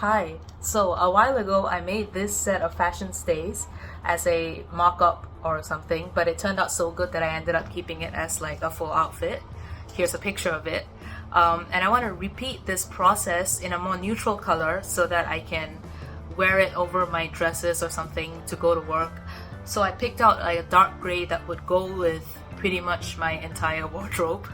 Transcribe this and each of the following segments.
Hi. So a while ago I made this set of fashion stays as a mock-up or something, but it turned out so good that I ended up keeping it as like a full outfit. Here's a picture of it. And I want to repeat this process in a more neutral color so that I can wear it over my dresses or something to go to work. So I picked out a dark gray that would go with pretty much my entire wardrobe.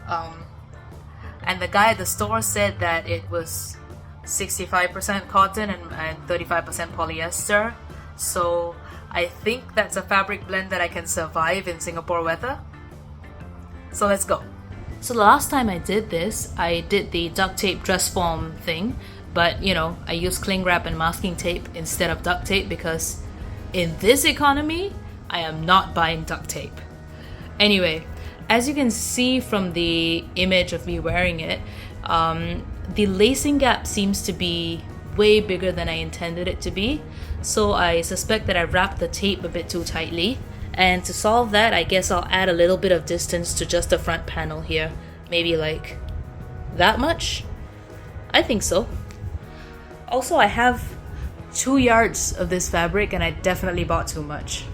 And the guy at the store said that it was 65% cotton and 35% polyester. So I think that's a fabric blend that I can survive in Singapore weather. So let's go. So the last time I did this, I did the duct tape dress form thing, but you know, I used cling wrap and masking tape instead of duct tape because in this economy, I am not buying duct tape. Anyway, as you can see from the image of me wearing it, the lacing gap seems to be way bigger than I intended it to be. So I suspect that I wrapped the tape a bit too tightly. And to solve that, I guess I'll add a little bit of distance to just the front panel here. Maybe like that much? I think so. Also, I have 2 yards of this fabric and I definitely bought too much.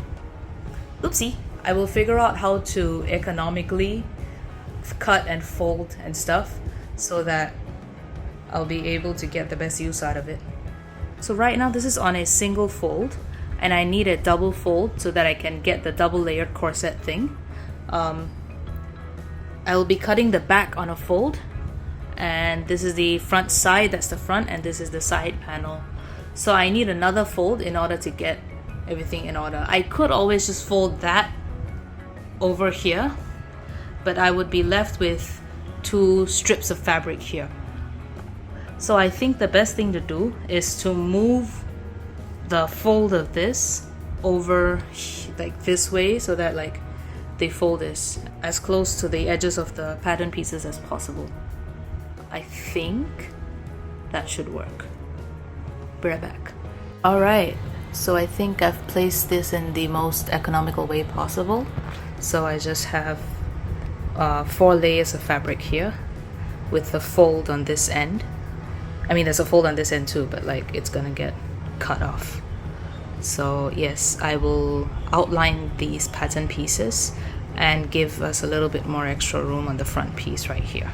Oopsie. I will figure out how to economically cut and fold and stuff so that I'll be able to get the best use out of it. So right now this is on a single fold and I need a double fold so that I can get the double layered corset thing. I will be cutting the back on a fold, and this is the front side, that's the front, and this is the side panel. So I need another fold in order to get everything in order. I could always just fold that over here, but I would be left with 2 strips of fabric here. So I think the best thing to do is to move the fold of this over like this way so that like the fold is as close to the edges of the pattern pieces as possible. I think that should work. Be right back. Alright, so I think I've placed this in the most economical way possible. So I just have 4 layers of fabric here with the fold on this end. I mean, there's a fold on this end too, but like it's gonna get cut off. So yes, I will outline these pattern pieces and give us a little bit more extra room on the front piece right here.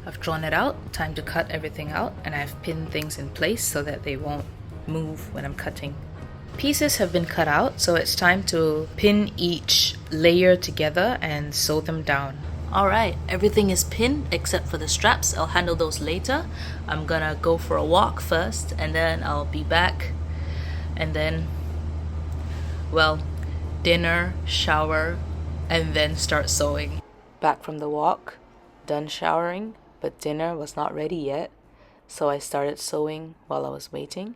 I've drawn it out, time to cut everything out, and I've pinned things in place so that they won't move when I'm cutting. Pieces have been cut out, so it's time to pin each layer together and sew them down. Alright, everything is pinned except for the straps. I'll handle those later. I'm gonna go for a walk first and then I'll be back. And then, well, dinner, shower, and then start sewing. Back from the walk, done showering, but dinner was not ready yet. So I started sewing while I was waiting.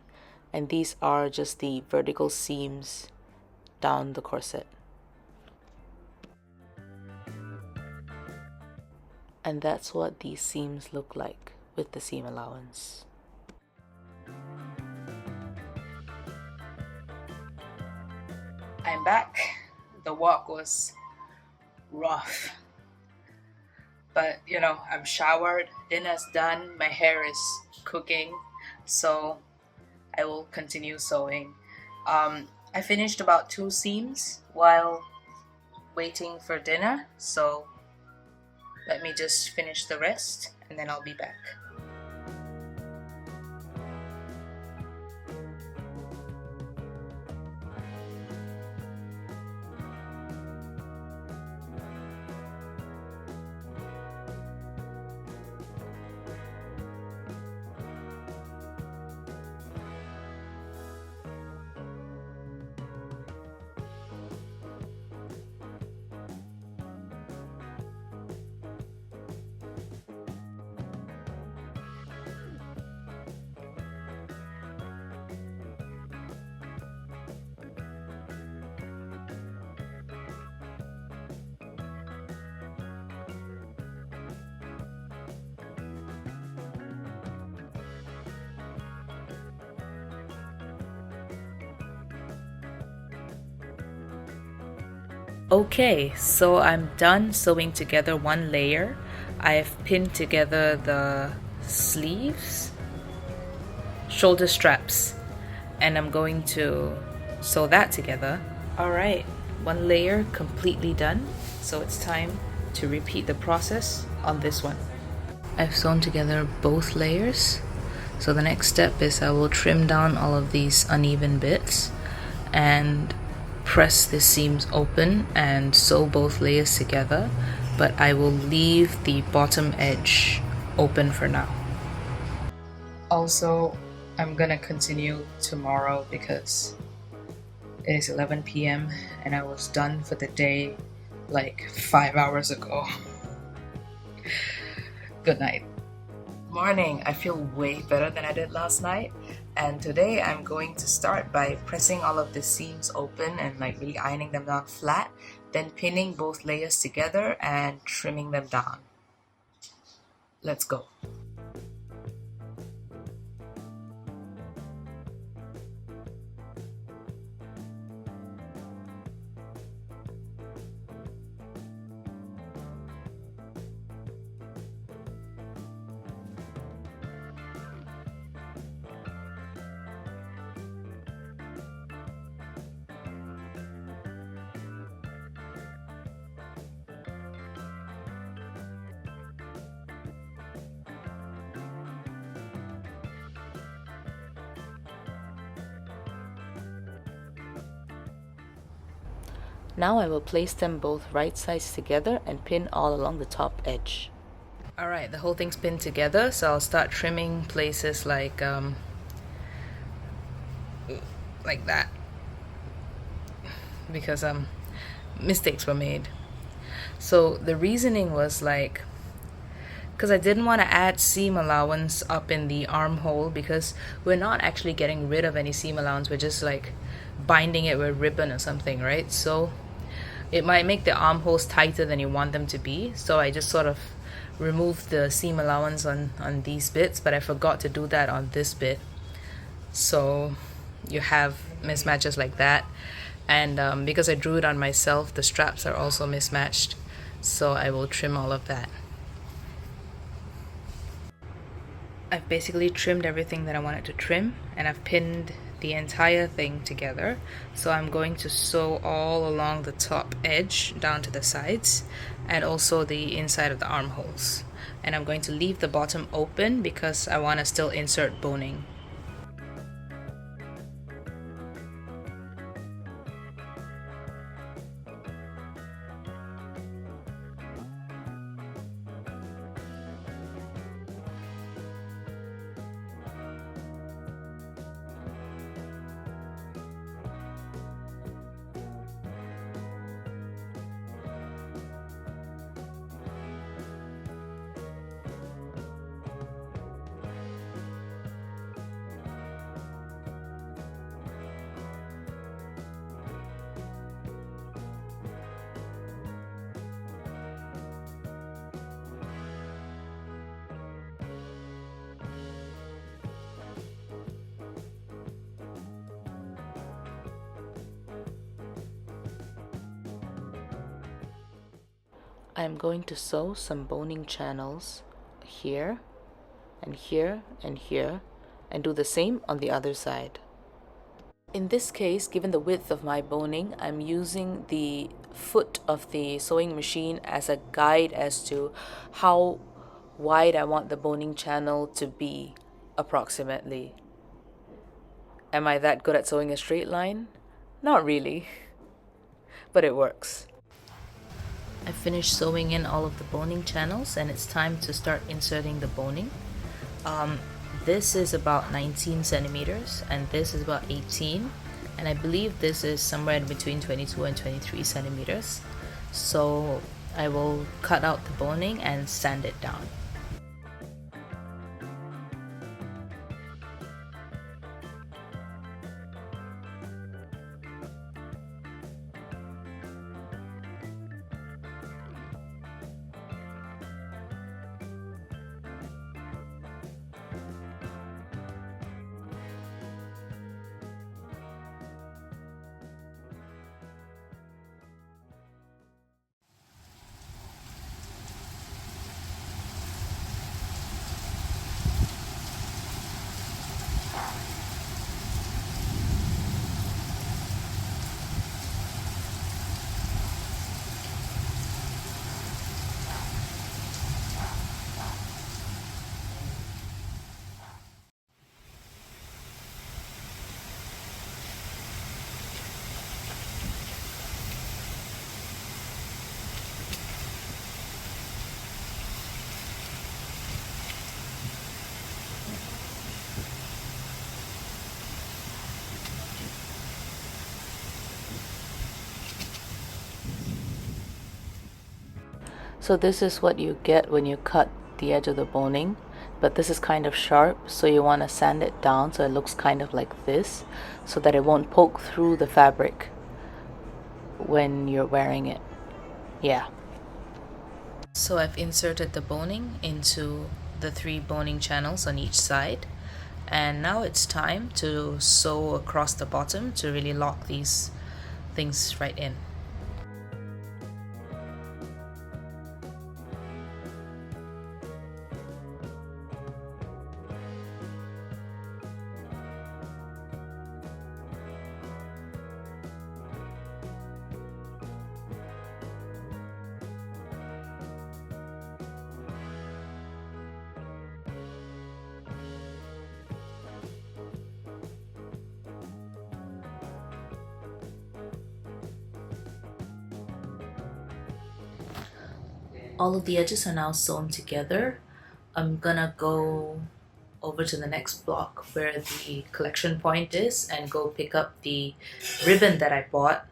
And these are just the vertical seams down the corset. And that's what these seams look like with the seam allowance. I'm back. The walk was rough. But you know, I'm showered, dinner's done, my hair is cooking, so I will continue sewing. I finished about 2 seams while waiting for dinner, so let me just finish the rest and then I'll be back. Okay, so I'm done sewing together 1 layer. I've pinned together the sleeves shoulder straps, and I'm going to sew that together. Alright, one layer completely done, so it's time to repeat the process on this one. I've sewn together both layers, so the next step is I will trim down all of these uneven bits and press the seams open and sew both layers together, but I will leave the bottom edge open for now. Also, I'm gonna continue tomorrow because it is 11 p.m. and I was done for the day like 5 hours ago. Good night. Morning. I feel way better than I did last night, and today I'm going to start by pressing all of the seams open and like really ironing them down flat, then pinning both layers together and trimming them down. Let's go. Now I will place them both right sides together and pin all along the top edge. Alright, the whole thing's pinned together, so I'll start trimming places like that, because mistakes were made. So the reasoning was like, because I didn't want to add seam allowance up in the armhole, because we're not actually getting rid of any seam allowance, we're just like binding it with ribbon or something, right? So it might make the armholes tighter than you want them to be, so I just sort of removed the seam allowance on these bits, but I forgot to do that on this bit, so you have mismatches like that. And because I drew it on myself, the straps are also mismatched, so I will trim all of that. I've basically trimmed everything that I wanted to trim, and I've pinned the entire thing together. So I'm going to sew all along the top edge down to the sides and also the inside of the armholes. And I'm going to leave the bottom open because I want to still insert boning. I'm going to sew some boning channels here and here and here, and do the same on the other side. In this case, given the width of my boning, I'm using the foot of the sewing machine as a guide as to how wide I want the boning channel to be approximately. Am I that good at sewing a straight line? Not really, but it works. I finished sewing in all of the boning channels, and it's time to start inserting the boning. This is about 19 centimeters and this is about 18, and I believe this is somewhere in between 22 and 23 centimeters. So I will cut out the boning and sand it down. So this is what you get when you cut the edge of the boning, but this is kind of sharp, so you want to sand it down so it looks kind of like this, so that it won't poke through the fabric when you're wearing it. Yeah. So I've inserted the boning into the 3 boning channels on each side, and now it's time to sew across the bottom to really lock these things right in. All of the edges are now sewn together. I'm gonna go over to the next block where the collection point is and go pick up the ribbon that I bought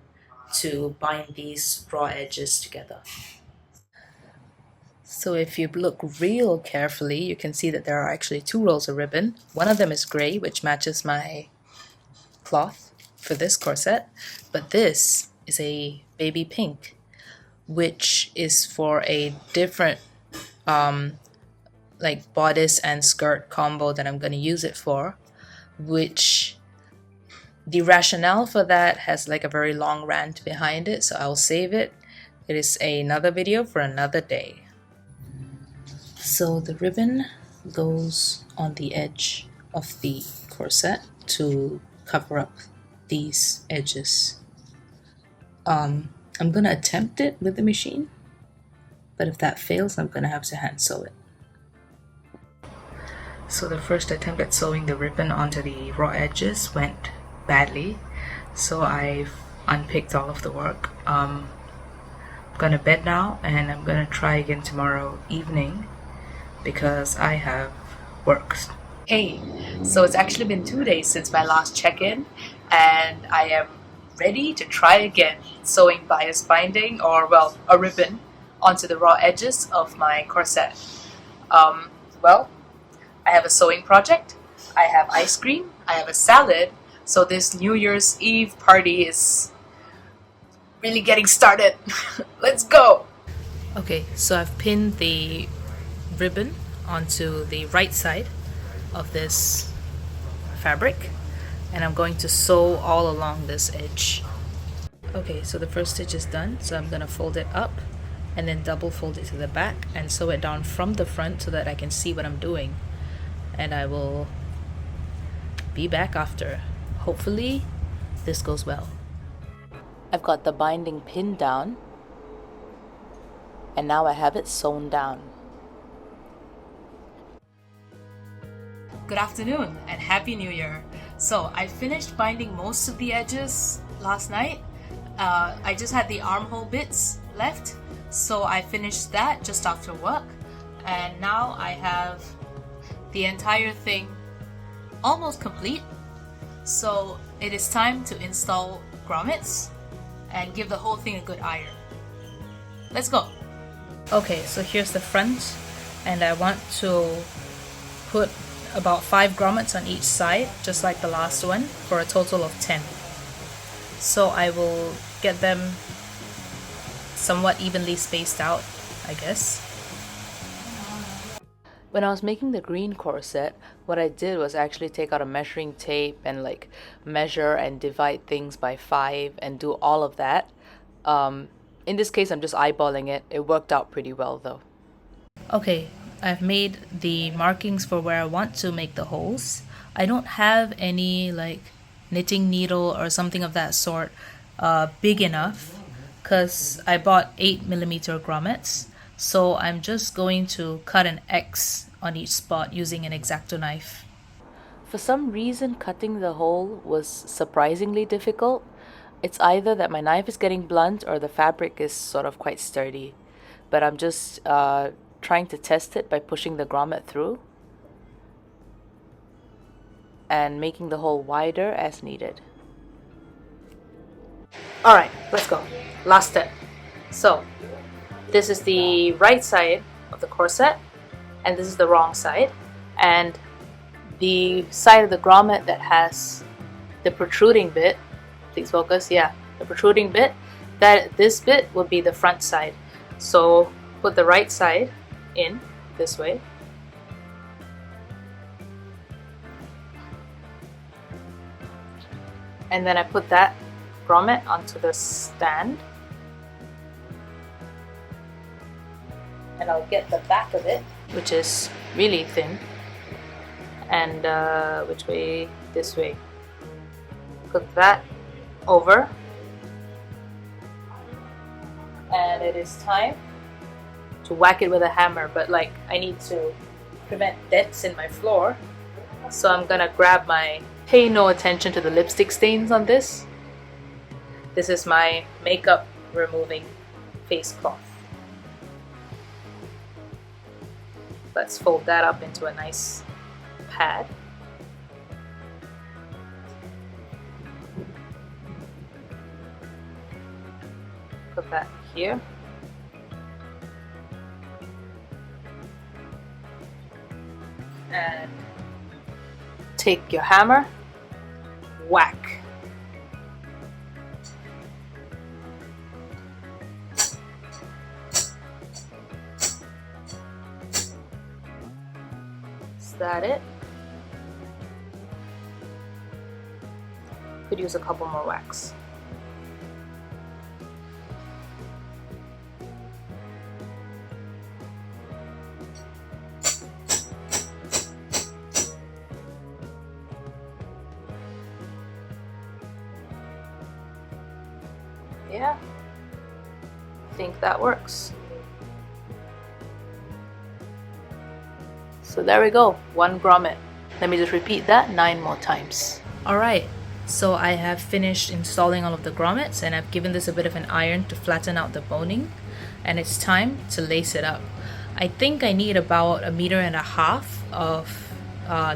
to bind these raw edges together. So if you look real carefully, you can see that there are actually 2 rolls of ribbon. One of them is gray, which matches my cloth for this corset, but this is a baby pink, which is for a different like bodice and skirt combo that I'm going to use it for, which the rationale for that has like a very long rant behind it, so I'll save it. It is another video for another day. So the ribbon goes on the edge of the corset to cover up these edges. I'm gonna attempt it with the machine, but if that fails, I'm gonna have to hand sew it. So the first attempt at sewing the ribbon onto the raw edges went badly, so I've unpicked all of the work. I'm gonna bed now, and I'm gonna try again tomorrow evening because I have work. Hey, so it's actually been 2 days since my last check-in, and I am ready to try again sewing bias binding, or well, a ribbon onto the raw edges of my corset. Well, I have a sewing project, I have ice cream, I have a salad, so this New Year's Eve party is really getting started. Let's go! Okay, so I've pinned the ribbon onto the right side of this fabric, and I'm going to sew all along this edge. Okay, so the first stitch is done, so I'm going to fold it up and then double fold it to the back and sew it down from the front so that I can see what I'm doing, and I will be back after. Hopefully this goes well. I've got the binding pinned down, and now I have it sewn down. Good afternoon and Happy New Year! So I finished binding most of the edges last night. I just had the armhole bits left, so I finished that just after work, and now I have the entire thing almost complete. So it is time to install grommets and give the whole thing a good iron. Let's go! Okay, so here's the front, and I want to put about 5 grommets on each side, just like the last one, for a total of 10. So I will get them somewhat evenly spaced out, I guess. When I was making the green corset, what I did was actually take out a measuring tape and like measure and divide things by 5 and do all of that. In this case, I'm just eyeballing it. It worked out pretty well though. Okay, I've made the markings for where I want to make the holes. I don't have any like knitting needle or something of that sort big enough because I bought 8mm grommets. So I'm just going to cut an X on each spot using an X-Acto knife. For some reason, cutting the hole was surprisingly difficult. It's either that my knife is getting blunt or the fabric is sort of quite sturdy. But I'm just trying to test it by pushing the grommet through and making the hole wider as needed. Alright, let's go. Last step. So, this is the right side of the corset and this is the wrong side, and the side of the grommet that has the protruding bit, please focus, yeah, the protruding bit, that this bit would be the front side. So put the right side in this way. And then I put that grommet onto the stand. And I'll get the back of it, which is really thin. And which way? This way. Put that over. And it is time to whack it with a hammer, but like I need to prevent dents in my floor. So I'm gonna grab my, pay no attention to the lipstick stains on this. This is my makeup removing face cloth. Let's fold that up into a nice pad. Put that here. And take your hammer, whack. Is that it? Could use a couple more whacks. Yeah, I think that works. So there we go, 1 grommet. Let me just repeat that 9 more times. Alright, so I have finished installing all of the grommets and I've given this a bit of an iron to flatten out the boning, and it's time to lace it up. I think I need about 1.5 meters of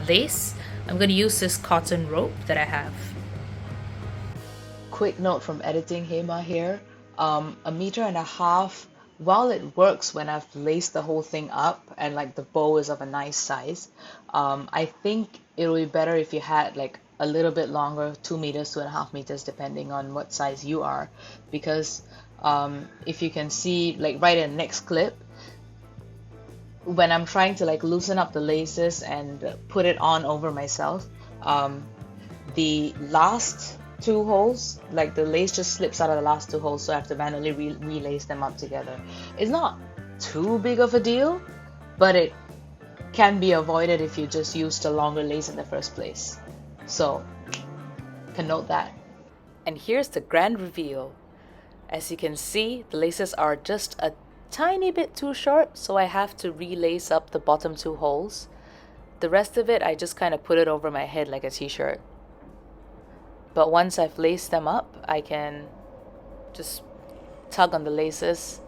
lace. I'm going to use this cotton rope that I have. Quick note from editing Hema here, 1.5 meters, while it works when I've laced the whole thing up and like the bow is of a nice size, I think it would be better if you had like a little bit longer, 2 meters, 2.5 meters, depending on what size you are, because if you can see like right in the next clip, when I'm trying to like loosen up the laces and put it on over myself, the last 2 holes, like the lace just slips out of the last 2 holes, so I have to manually relace them up together. It's not too big of a deal, but it can be avoided if you just used a longer lace in the first place. So, can note that. And here's the grand reveal. As you can see, the laces are just a tiny bit too short, so I have to relace up the bottom 2 holes. The rest of it, I just kind of put it over my head like a t-shirt. But once I've laced them up, I can just tug on the laces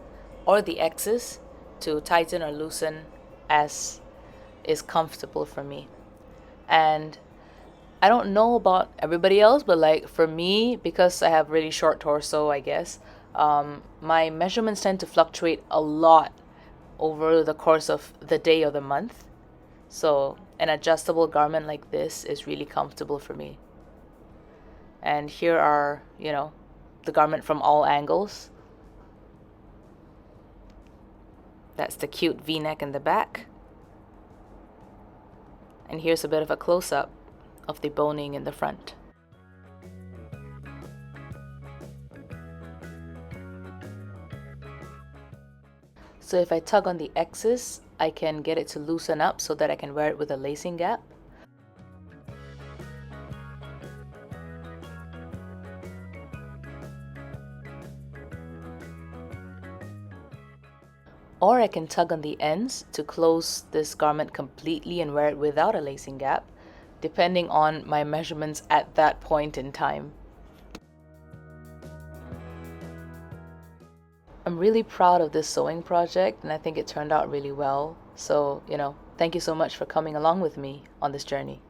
or the X's to tighten or loosen as is comfortable for me. And I don't know about everybody else, but like for me, because I have really short torso, I guess, my measurements tend to fluctuate a lot over the course of the day or the month. So an adjustable garment like this is really comfortable for me. And here are, you know, the garment from all angles. That's the cute V-neck in the back. And here's a bit of a close-up of the boning in the front. So if I tug on the X's, I can get it to loosen up so that I can wear it with a lacing gap. Or I can tug on the ends to close this garment completely and wear it without a lacing gap, depending on my measurements at that point in time. I'm really proud of this sewing project and I think it turned out really well. So, you know, thank you so much for coming along with me on this journey.